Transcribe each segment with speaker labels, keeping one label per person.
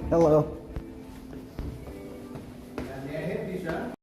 Speaker 1: Hello.
Speaker 2: May I help you, sir?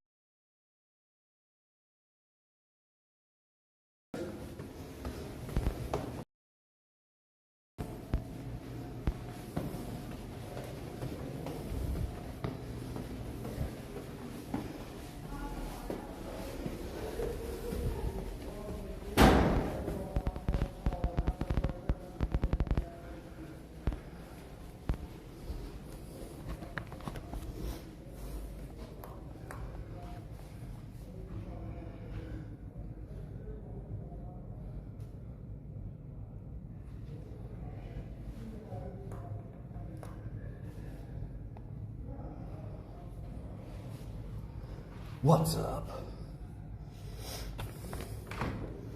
Speaker 1: What's up?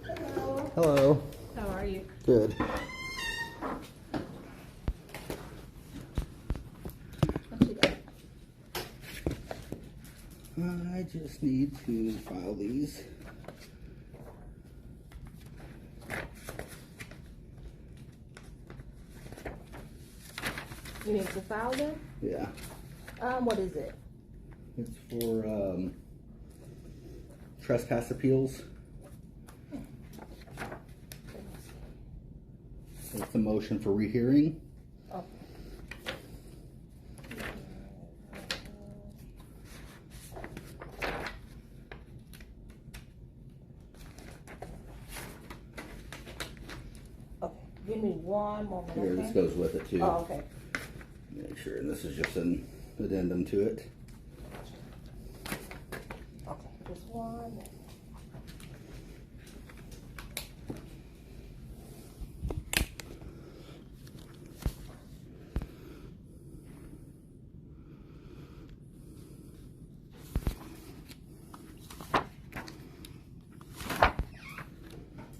Speaker 3: Hello.
Speaker 1: Hello.
Speaker 3: How are you?
Speaker 1: Good.
Speaker 3: What you got?
Speaker 1: I just need to file these.
Speaker 3: You need to file them?
Speaker 1: Yeah.
Speaker 3: What is it?
Speaker 1: It's for trespass appeals. It's a motion for rehearing.
Speaker 3: Oh. Okay, give me one moment.
Speaker 1: Here,
Speaker 3: Okay?
Speaker 1: this goes with it too.
Speaker 3: Oh, okay.
Speaker 1: Make sure, and this is just an addendum to it.
Speaker 3: Okay, just one minute.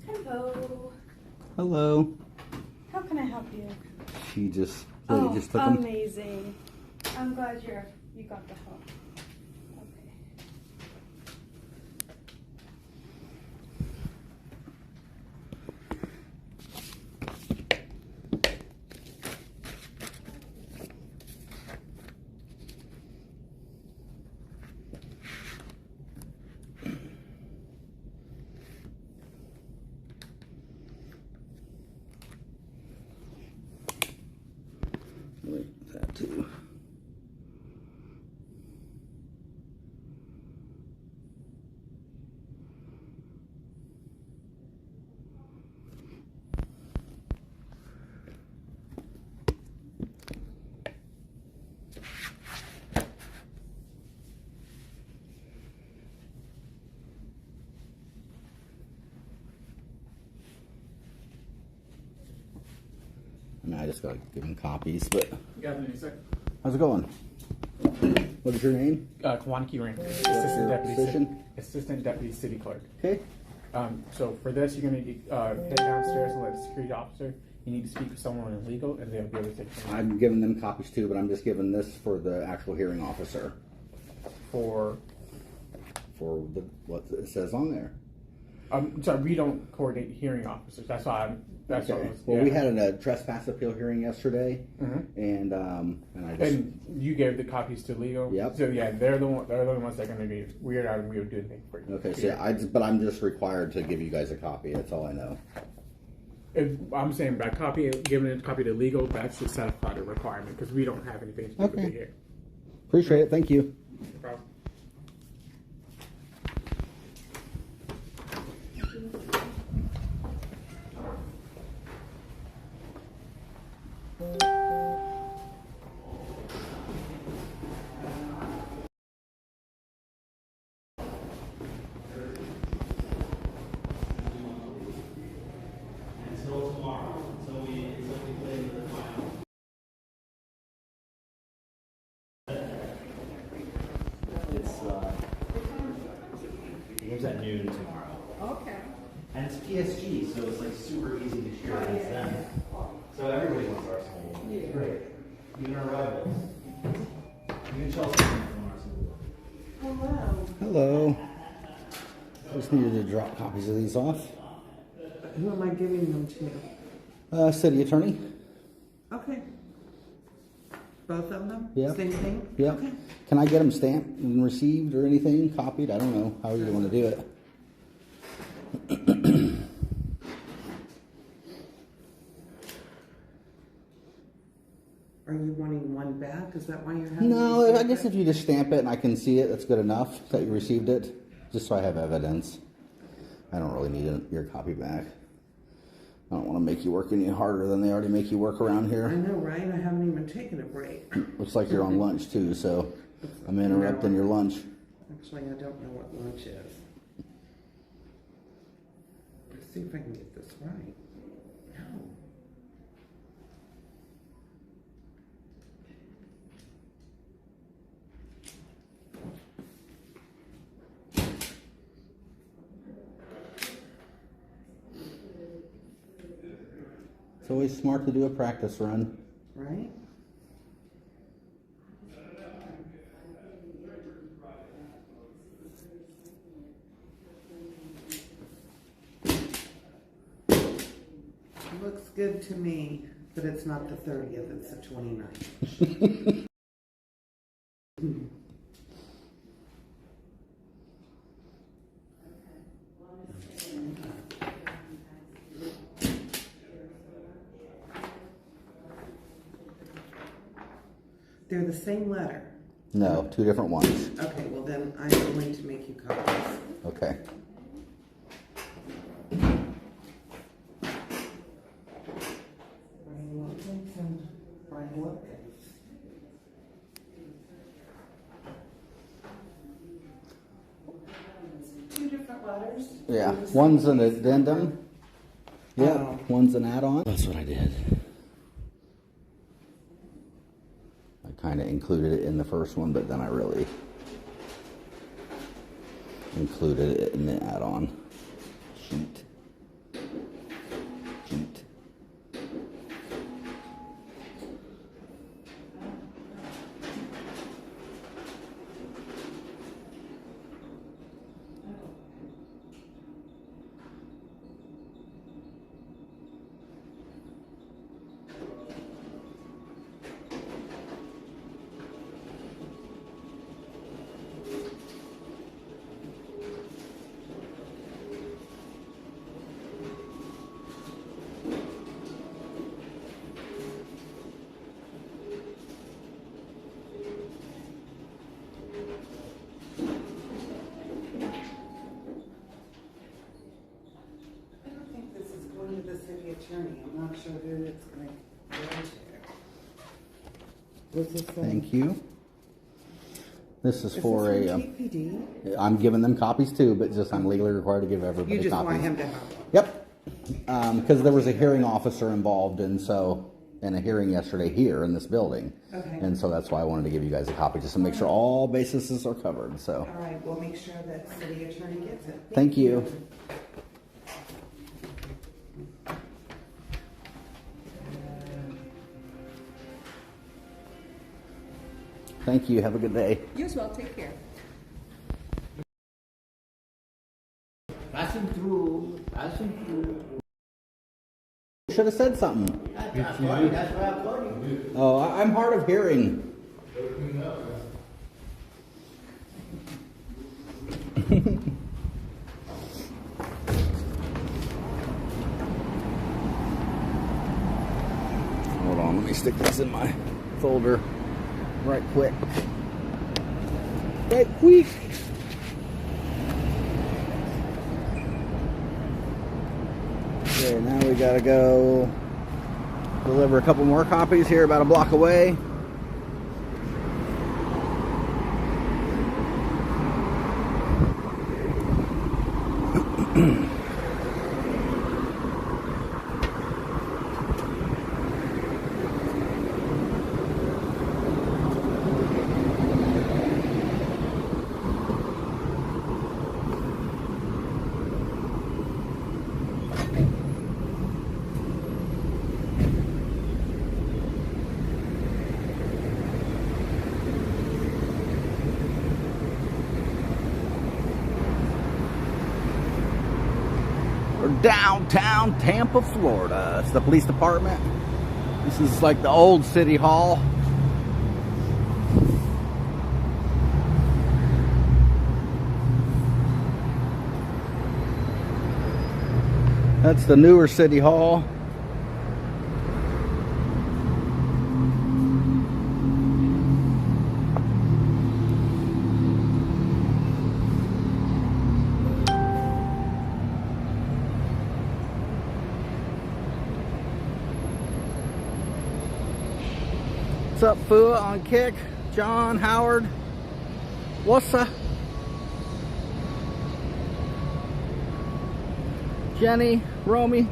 Speaker 4: Hello.
Speaker 1: Hello.
Speaker 4: How can I help you?
Speaker 1: She just
Speaker 4: Oh,
Speaker 1: just took them.
Speaker 4: amazing. I'm glad you got the help. Okay.
Speaker 1: Wait, that too. I mean, I just gotta give them copies, but
Speaker 2: Got any, sir?
Speaker 1: how's it going? What is your name?
Speaker 2: Kwaniki Rank, Assistant Deputy City Clerk.
Speaker 1: Okay.
Speaker 2: So for this, you're gonna need to head downstairs and let the security officer. You need to speak with someone in legal, and they'll be able to take it
Speaker 1: I'm giving them copies too, but I'm just giving this for the actual hearing officer
Speaker 2: for.
Speaker 1: for the what it says on there.
Speaker 2: Sorry, we don't coordinate hearing officers. That's why I'm. That's
Speaker 1: Okay.
Speaker 2: what I was,
Speaker 1: Well,
Speaker 2: yeah.
Speaker 1: we had a trespass appeal hearing yesterday, and I just
Speaker 2: And you gave the copies to legal.
Speaker 1: Yep.
Speaker 2: So yeah, they're the ones that are going to be weird out and we would do anything for you.
Speaker 1: okay. So yeah, but I'm just required to give you guys a copy. That's all I know.
Speaker 2: If I'm saying by giving a copy to legal, that's just satisfied a requirement because we don't have anything to do with
Speaker 1: Okay.
Speaker 2: it here.
Speaker 1: Appreciate it. Thank you.
Speaker 2: No problem.
Speaker 5: Until tomorrow, until we play the final. The game's at noon tomorrow.
Speaker 3: Okay.
Speaker 5: And it's PSG, so it's like super easy to cheer against them. So everybody wants Arsenal.
Speaker 3: Yeah.
Speaker 5: It's great. Even our rivals. Even Chelsea want Arsenal.
Speaker 3: Hello.
Speaker 1: Hello. Just needed to drop copies of these off.
Speaker 6: Who am I giving them to?
Speaker 1: City attorney.
Speaker 6: Okay. Both of them?
Speaker 1: Yeah.
Speaker 6: Same thing?
Speaker 1: Yeah.
Speaker 6: Okay.
Speaker 1: Can I get them stamped and received or anything, copied? I don't know how you want to do it.
Speaker 6: Are you wanting one back? Is that why you're having
Speaker 1: No,
Speaker 6: these
Speaker 1: I guess
Speaker 6: back?
Speaker 1: if you just stamp it and I can see it, that's good enough that you received it, just so I have evidence. I don't really need your copy back. I don't want to make you work any harder than they already make you work around
Speaker 6: I
Speaker 1: here.
Speaker 6: know, right? I haven't even taken a break.
Speaker 1: Looks like you're on lunch too, so I'm interrupting your lunch.
Speaker 6: Actually, I don't know what lunch is. Let's see if I can get this right. No.
Speaker 1: It's always smart to do a practice run.
Speaker 6: Right? Looks good to me, but it's not the 30th, it's the 29th. They're the same letter.
Speaker 1: No, two different ones.
Speaker 6: Okay, well then I'm going to make you copies.
Speaker 1: Okay.
Speaker 6: Brian Wilkins and Brian Wilkins. Two different letters.
Speaker 1: Yeah, one's an addendum. Yeah,
Speaker 6: Oh.
Speaker 1: one's an add-on. That's what I did. I kind of included it in the first one, but then I really included it in the add-on sheet.
Speaker 6: I don't think this is going to the city attorney. I'm not sure who it's going to go to. Does this say?
Speaker 1: Thank you. This is
Speaker 6: Is
Speaker 1: for
Speaker 6: this
Speaker 1: a.
Speaker 6: from TPD?
Speaker 1: I'm giving them copies too, but just I'm legally required to give everybody
Speaker 6: You just
Speaker 1: copies.
Speaker 6: want him to have one?
Speaker 1: Yep. Because there was a hearing officer involved, and a hearing yesterday here in this building.
Speaker 6: Okay.
Speaker 1: And so that's why I wanted to give you guys a copy, just to make sure all bases are covered. So,
Speaker 6: All right, we'll make sure that city attorney gets it.
Speaker 1: thank you. Thank you. Have a good day.
Speaker 7: You as well. Take care.
Speaker 8: Passing through.
Speaker 1: Should have said something.
Speaker 8: That's why I'm calling you.
Speaker 1: Oh, I'm hard of hearing. Hold on, let me stick this in my folder right quick. Right quick. Okay, now we gotta go deliver a couple more copies here about a block away. Downtown Tampa, Florida. It's the police department. This is like the old city hall. That's the newer City Hall. What's up, Fua on Kick? John, Howard, what's up? Jenny, Romy.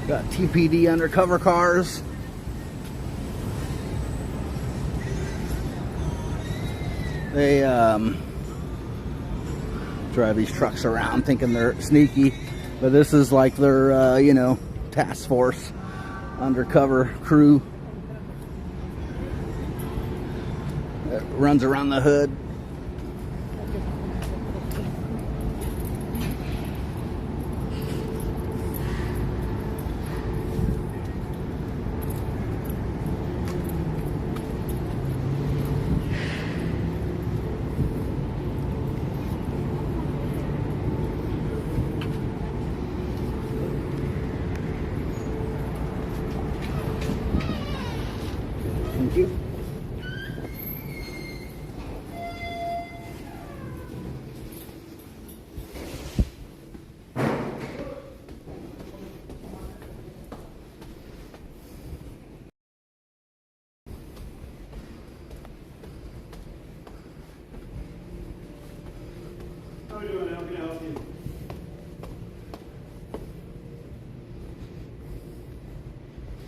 Speaker 1: Got TPD undercover cars. They drive these trucks around thinking they're sneaky, but this is like their, you know, task force undercover crew that runs around the hood. Thank you.
Speaker 7: How are we doing? How can I help you?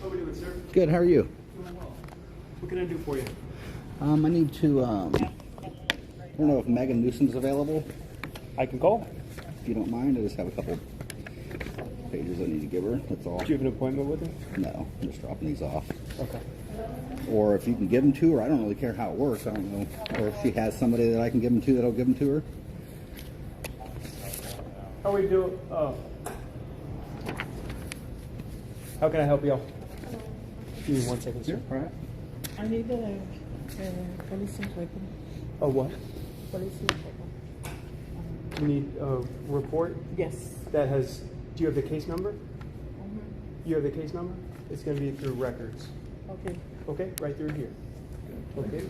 Speaker 7: How are we doing, sir?
Speaker 1: Good, how are you?
Speaker 7: Doing well. What can I do for you?
Speaker 1: I need to, I don't know if Megan Newsom's available.
Speaker 7: I can call.
Speaker 1: If you don't mind, I just have a couple pages I need to give her, that's all.
Speaker 7: Do you have an appointment with her?
Speaker 1: No, I'm just dropping these off.
Speaker 7: Okay.
Speaker 1: Or if you can give them to her, I don't really care how it works, I don't know. Or if she has somebody that I can give them to, that'll give them to her.
Speaker 7: How are we doing? How can I help you? Give me 1 second, sir.
Speaker 1: All right.
Speaker 3: I need a police record.
Speaker 7: Oh, what?
Speaker 3: Police record.
Speaker 7: You need a report
Speaker 3: Yes.
Speaker 7: that has. Do you have the case number? You have the case number? It's going to be through records.
Speaker 3: Okay.
Speaker 7: Okay, right through here. Okay.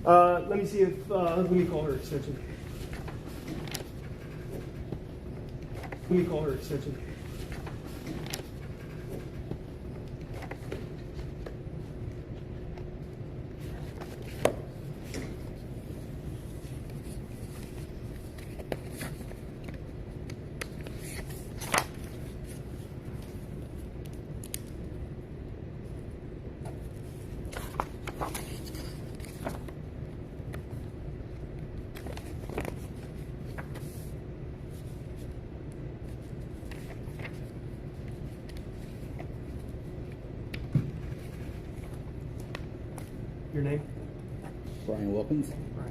Speaker 7: Let me see if. Let me call her extension. Let me call her extension. Your name?
Speaker 1: Brian Wilkins.
Speaker 7: Right.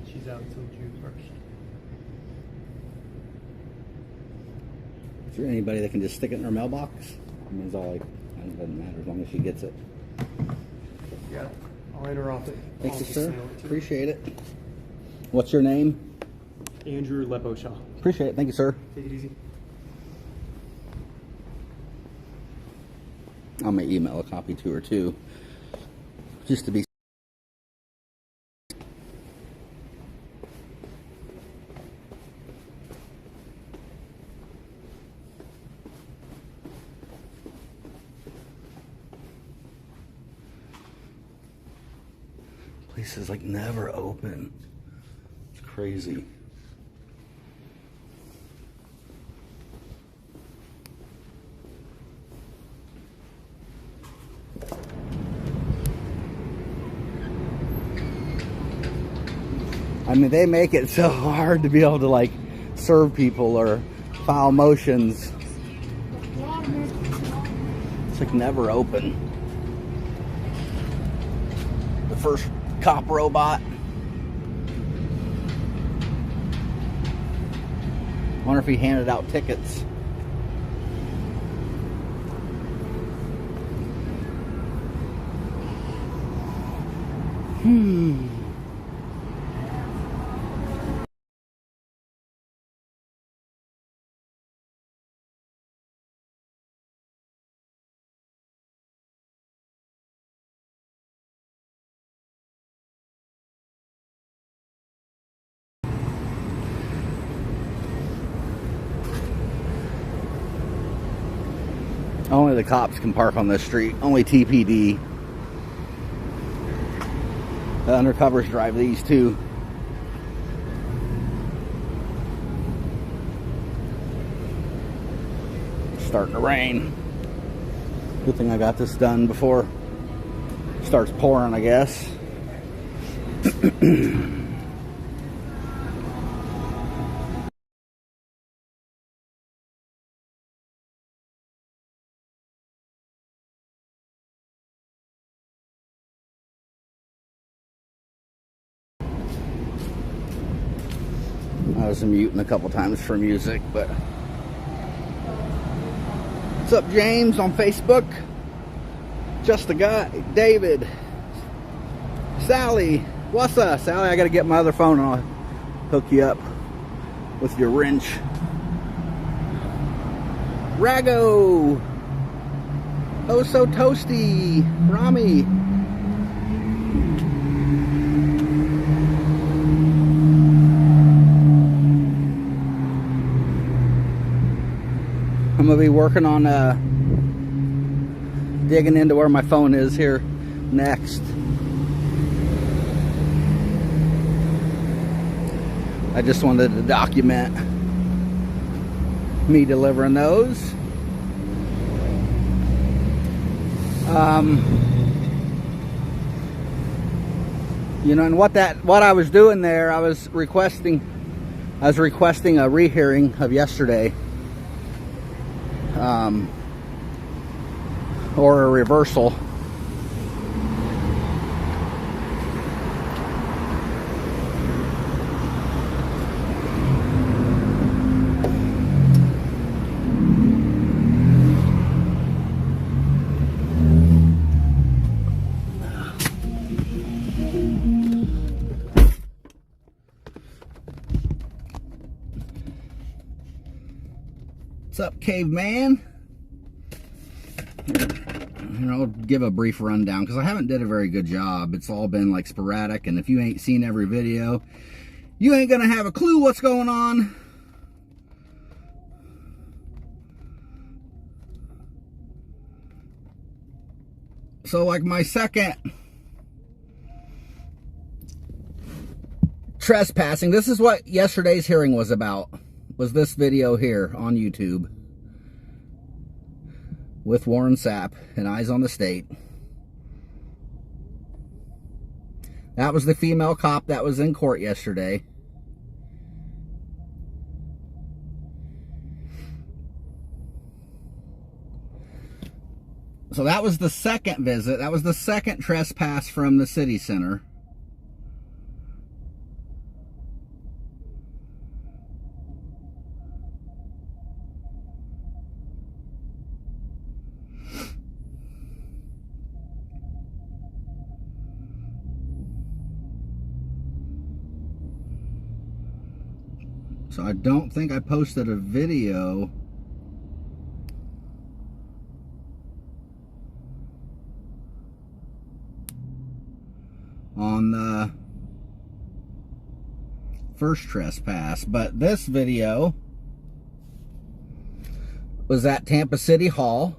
Speaker 7: She's out until June 1st.
Speaker 1: Is there anybody that can just stick it in her mailbox? I mean, it's all like, it doesn't matter as long as she gets it.
Speaker 7: Yeah. I'll enter off it.
Speaker 1: Thank you,
Speaker 7: I'll
Speaker 1: sir.
Speaker 7: just mail it to you.
Speaker 1: Appreciate it. What's your name?
Speaker 7: Andrew Leboshaw.
Speaker 1: Appreciate it. Thank you, sir.
Speaker 7: Take it easy.
Speaker 1: I may email a copy to her too, just to be. place is like never open. It's crazy. I mean, they make it so hard to be able to like serve people or file motions. It's like never open. The first cop robot. Wonder if he handed out tickets. Only the cops can park on this street. Only TPD. The undercovers drive these too. It's starting to rain. Good thing I got this done before it starts pouring, I guess. I was muting a couple times for music, but what's up, James, on Facebook? Just a guy. David. Sally. What's up, Sally? I gotta get my other phone and I'll hook you up with your wrench. Rago. Oh, so toasty. Rami. I'm gonna be working on digging into where my phone is here next. I just wanted to document me delivering those. You know, and what I was doing there, I was requesting a rehearing of yesterday. Or a reversal. What's up, caveman? Here, I'll give a brief rundown because I haven't did a very good job. It's all been like sporadic, and if you ain't seen every video, you ain't gonna have a clue what's going on. So like my second trespassing, this is what yesterday's hearing was about, was this video here on YouTube with Warren Sapp and Eyes on the State. That was the female cop that was in court yesterday. So that was the second visit. That was the second trespass from the city center. So I don't think I posted a video on the first trespass, but this video was at Tampa City Hall,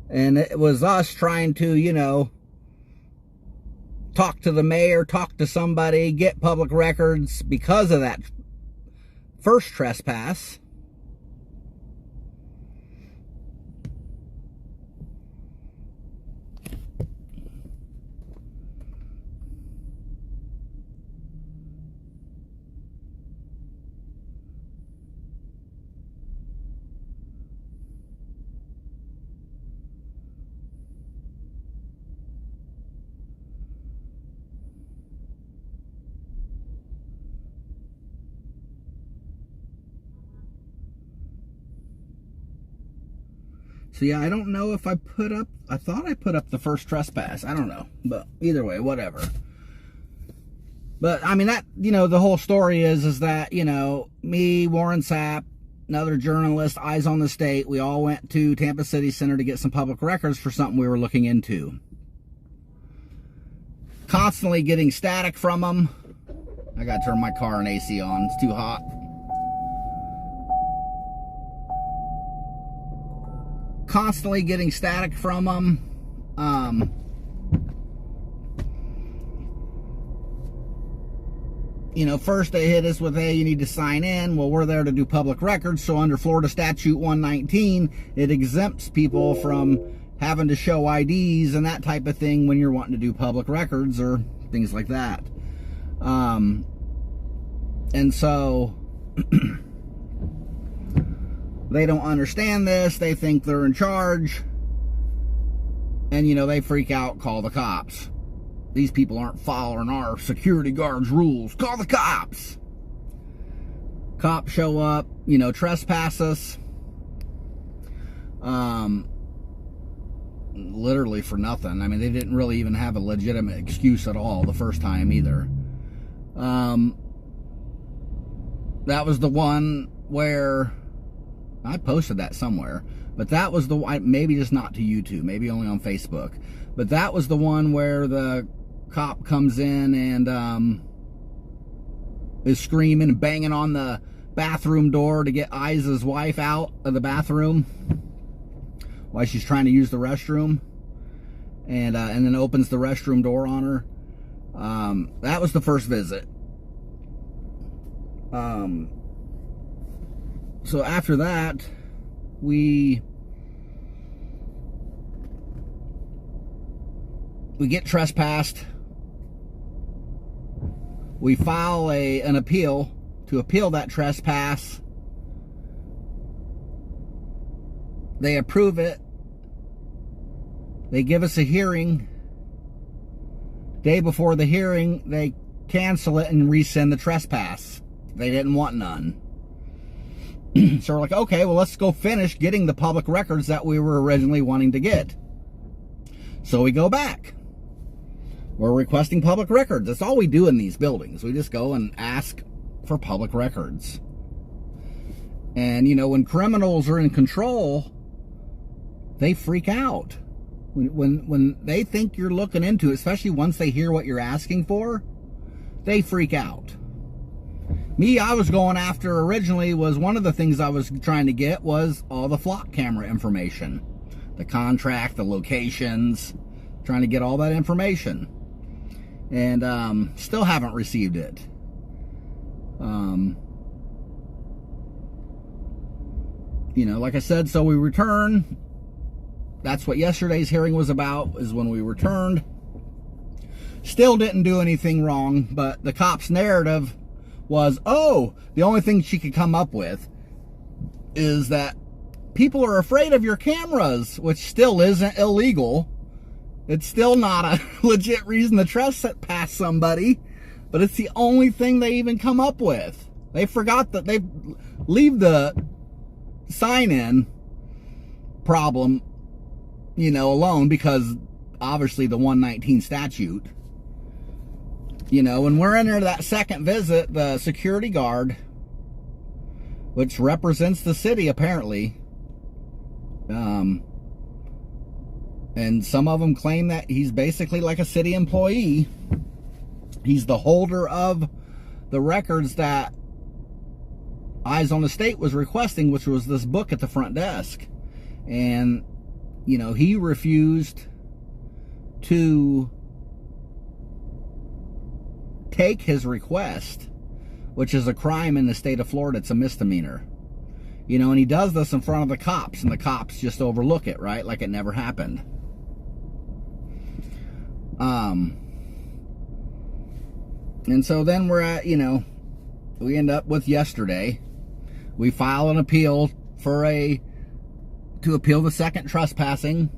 Speaker 1: and it was us trying to, you know, talk to the mayor, talk to somebody, get public records because of that first trespass. So yeah, I don't know if I thought I put up the first trespass. I don't know. But either way, whatever. But I mean, that, you know, the whole story is that, you know, me, Warren Sapp, another journalist, Eyes on the State, we all went to Tampa City Center to get some public records for something we were looking into. Constantly getting static from them. I gotta turn my car and AC on. It's too hot. Constantly getting static from them. You know, first they hit us with, hey, you need to sign in. Well, we're there to do public records. So under Florida Statute 119, it exempts people from having to show IDs and that type of thing when you're wanting to do public records or things like that. And so they don't understand this. They think they're in charge. And, you know, they freak out, call the cops. These people aren't following our security guards' rules. Call the cops. Cops show up, you know, trespass us. Literally for nothing. I mean, they didn't really even have a legitimate excuse at all the first time either. That was the one where I posted that somewhere, but that was the one, maybe just not to YouTube, maybe only on Facebook, but that was the one where the cop comes in and is screaming and banging on the bathroom door to get Isa's wife out of the bathroom while she's trying to use the restroom, and then opens the restroom door on her. That was the first visit. So after that, we get trespassed. We file an appeal to appeal that trespass. They approve it. They give us a hearing. Day before the hearing, they cancel it and rescind the trespass. They didn't want none. So we're like, okay, well, let's go finish getting the public records that we were originally wanting to get. So we go back. We're requesting public records. That's all we do in these buildings. We just go and ask for public records. And, you know, when criminals are in control, they freak out. When they think you're looking into it, especially once they hear what you're asking for, they freak out. Me, I was going after originally was one of the things I was trying to get was all the flock camera information. The contract, the locations, trying to get all that information. And still haven't received it. You know, like I said, so we return. That's what yesterday's hearing was about, is when we returned. Still didn't do anything wrong, but the cop's narrative was, oh, the only thing she could come up with is that people are afraid of your cameras, which still isn't illegal. It's still not a legit reason to trespass somebody, but it's the only thing they even come up with. They forgot that they leave the sign-in problem, you know, alone, because obviously the 119 statute. You know, when we're in there that second visit, the security guard, which represents the city apparently, and some of them claim that he's basically like a city employee. He's the holder of the records that Eyes on the State was requesting, which was this book at the front desk. And, you know, he refused to take his request, which is a crime in the state of Florida. It's a misdemeanor. You know, and he does this in front of the cops, and the cops just overlook it, right? Like it never happened. And so then we're at, you know, we end up with yesterday. We file an appeal to appeal the second trespassing.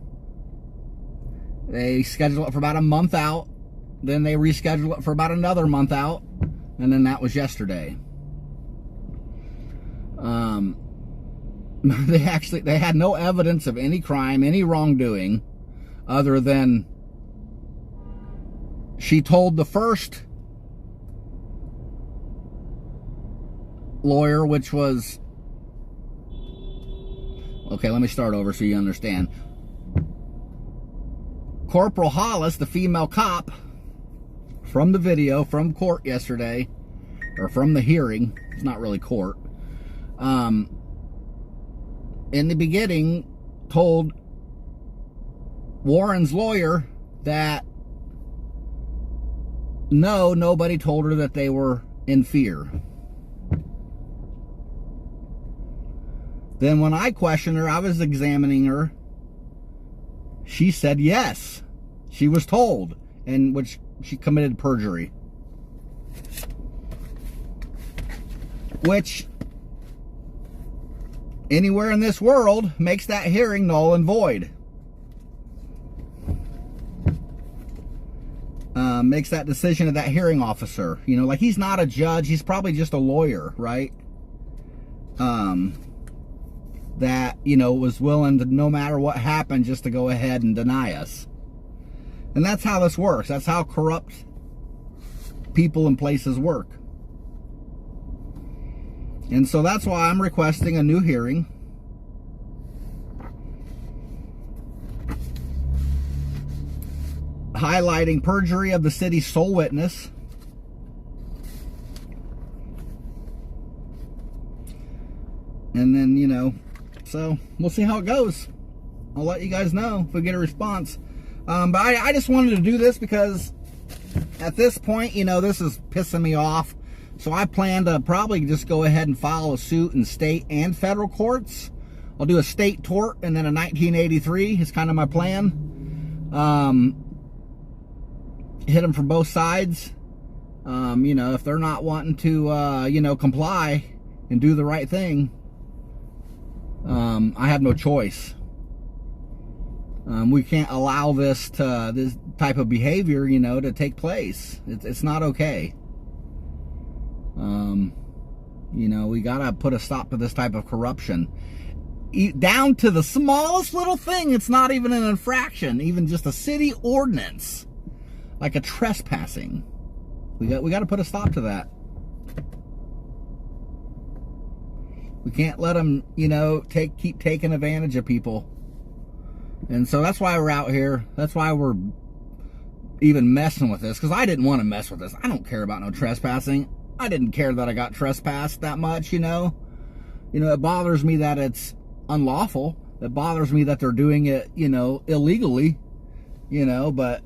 Speaker 1: They schedule it for about a month out. Then they reschedule it for about another month out. And then that was yesterday. They had no evidence of any crime, any wrongdoing, other than she told the first lawyer, which was, okay, let me start over so you understand. Corporal Hollis, the female cop, from the video, from court yesterday, or from the hearing, it's not really court, in the beginning told Warren's lawyer that no, nobody told her that they were in fear. Then when I questioned her, I was examining her, she said yes, she was told, and which she committed perjury. Which, anywhere in this world, makes that hearing null and void. Makes that decision of that hearing officer. You know, like, he's not a judge, he's probably just a lawyer, right? That, you know, was willing to, no matter what happened, just to go ahead and deny us. And that's how this works. That's how corrupt people and places work. And so that's why I'm requesting a new hearing. Highlighting perjury of the city's sole witness. And then, you know, so we'll see how it goes. I'll let you guys know if we get a response. But I just wanted to do this because at this point, you know, this is pissing me off. So I plan to probably just go ahead and file a suit in state and federal courts. I'll do a state tort and then a 1983 is kind of my plan. Hit them from both sides. You know, if they're not wanting to, you know, comply and do the right thing, I have no choice. We can't allow this type of behavior, you know, to take place. It's not okay. You know, we gotta put a stop to this type of corruption. Down to the smallest little thing. It's not even an infraction, even just a city ordinance, like a trespassing. We got to put a stop to that. We can't let them, you know, keep taking advantage of people. And so that's why we're out here. That's why we're even messing with this, because I didn't want to mess with this. I don't care about no trespassing. I didn't care that I got trespassed that much, you know. You know, it bothers me that it's unlawful. It bothers me that they're doing it, you know, illegally, you know, but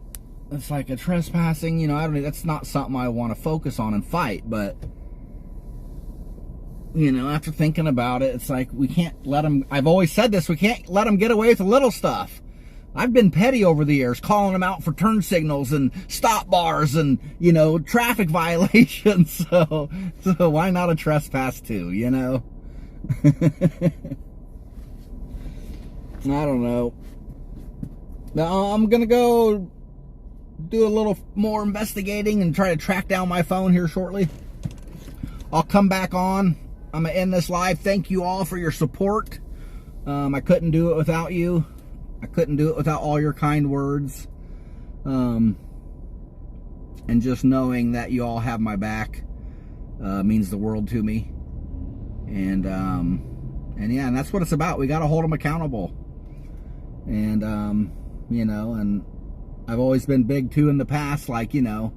Speaker 1: it's like a trespassing, you know, that's not something I want to focus on and fight. But, you know, after thinking about it, it's like we can't let them, I've always said this, we can't let them get away with the little stuff. I've been petty over the years, calling them out for turn signals and stop bars and, you know, traffic violations. So why not a trespass too, you know? I don't know. Now I'm going to go do a little more investigating and try to track down my phone here shortly. I'll come back on. I'm going to end this live. Thank you all for your support. I couldn't do it without you. I couldn't do it without all your kind words. And just knowing that you all have my back means the world to me. And yeah, and that's what it's about. We got to hold them accountable. And, you know, and I've always been big too in the past, like, you know,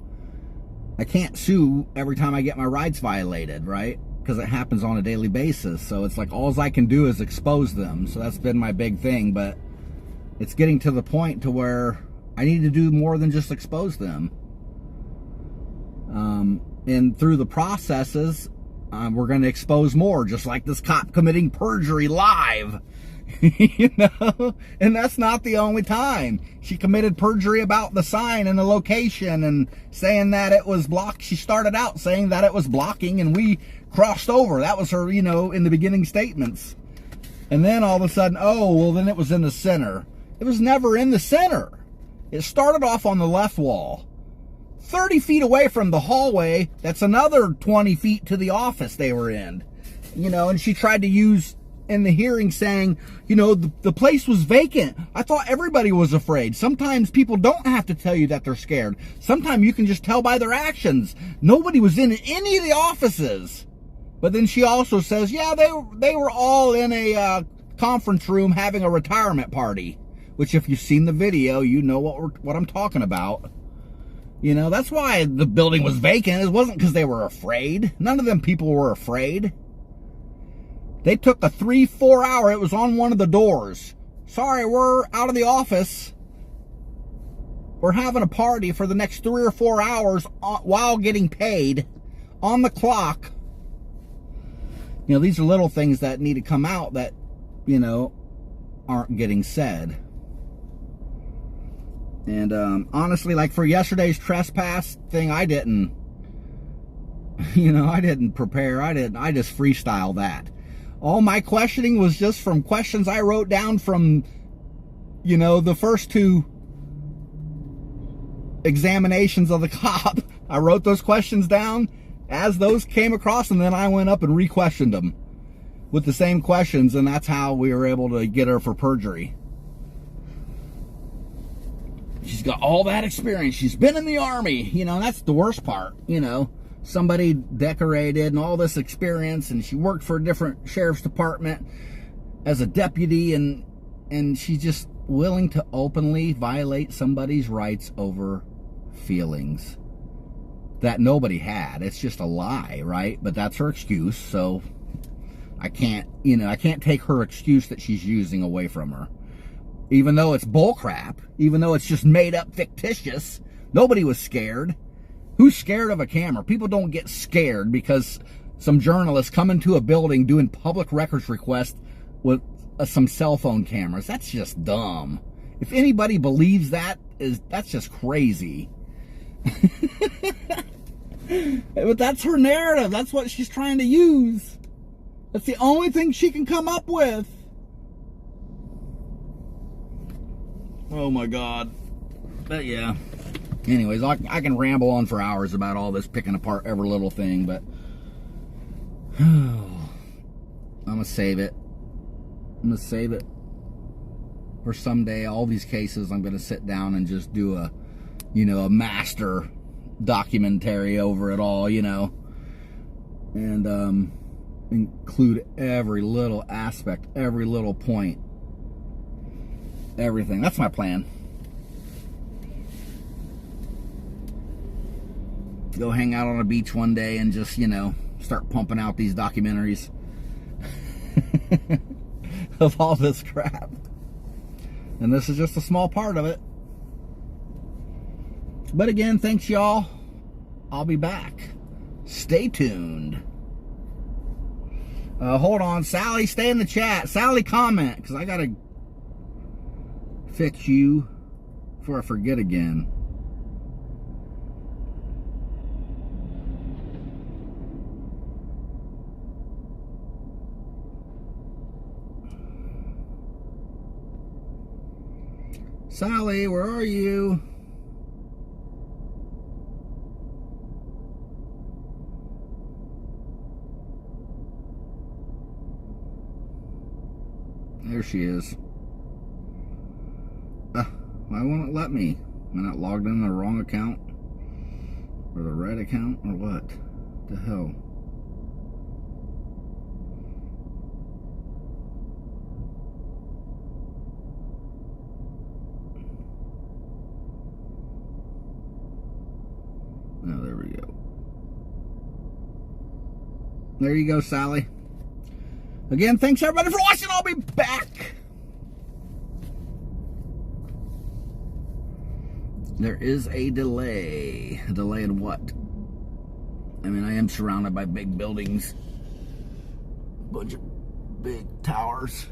Speaker 1: I can't sue every time I get my rights violated, right? Because it happens on a daily basis. So it's like all I can do is expose them. So that's been my big thing. But it's getting to the point to where I need to do more than just expose them. And through the processes, we're going to expose more, just like this cop committing perjury live. You know, and that's not the only time. She committed perjury about the sign and the location and saying that it was blocked. She started out saying that it was blocking and we crossed over. That was her, you know, in the beginning statements. And then all of a sudden, oh, well, then it was in the center. It was never in the center. It started off on the left wall, 30 feet away from the hallway. That's another 20 feet to the office they were in. You know, and she tried to use in the hearing saying, you know, the place was vacant. I thought everybody was afraid. Sometimes people don't have to tell you that they're scared. Sometimes you can just tell by their actions. Nobody was in any of the offices. But then she also says, yeah, they were all in a conference room having a retirement party. Which, if you've seen the video, you know what I'm talking about. You know, that's why the building was vacant. It wasn't because they were afraid. None of them people were afraid. They took a 3-4 hour. It was on one of the doors. Sorry, we're out of the office. We're having a party for the next 3 or 4 hours while getting paid on the clock. You know, these are little things that need to come out that, you know, aren't getting said. And honestly, like for yesterday's trespass thing, I didn't prepare. I just freestyled that. All my questioning was just from questions I wrote down from, you know, the first 2 examinations of the cop. I wrote those questions down as those came across, and then I went up and re-questioned them with the same questions, and that's how we were able to get her for perjury. She's got all that experience. She's been in the Army, you know, and that's the worst part, you know. Somebody decorated and all this experience, and she worked for a different sheriff's department as a deputy, and she's just willing to openly violate somebody's rights over feelings that nobody had. It's just a lie, right? But that's her excuse, so I can't take her excuse that she's using away from her. Even though it's bullcrap, even though it's just made up fictitious, nobody was scared. Who's scared of a camera? People don't get scared because some journalists come into a building doing public records requests with some cell phone cameras. That's just dumb. If anybody believes that, that's just crazy. But that's her narrative. That's what she's trying to use. That's the only thing she can come up with. Oh my God. But yeah. Anyways, I can ramble on for hours about all this, picking apart every little thing, but I'm gonna save it. I'm gonna save it for someday. All these cases, I'm gonna sit down and just do a master documentary over it all, you know, and include every little aspect, every little point, everything. That's my plan. Go hang out on a beach one day and just, you know, start pumping out these documentaries of all this crap. And this is just a small part of it. But again, thanks y'all. I'll be back. Stay tuned. Hold on, Sally, stay in the chat. Sally, comment, because I gotta fix you before I forget again. Sally, where are you? There she is. Why won't it let me? Am I not logged in the wrong account? Or the right account? Or what? The hell? Oh, there we go. There you go, Sally. Again, thanks everybody for watching. I'll be back. There is a delay. A delay in what? I mean, I am surrounded by big buildings, bunch of big towers.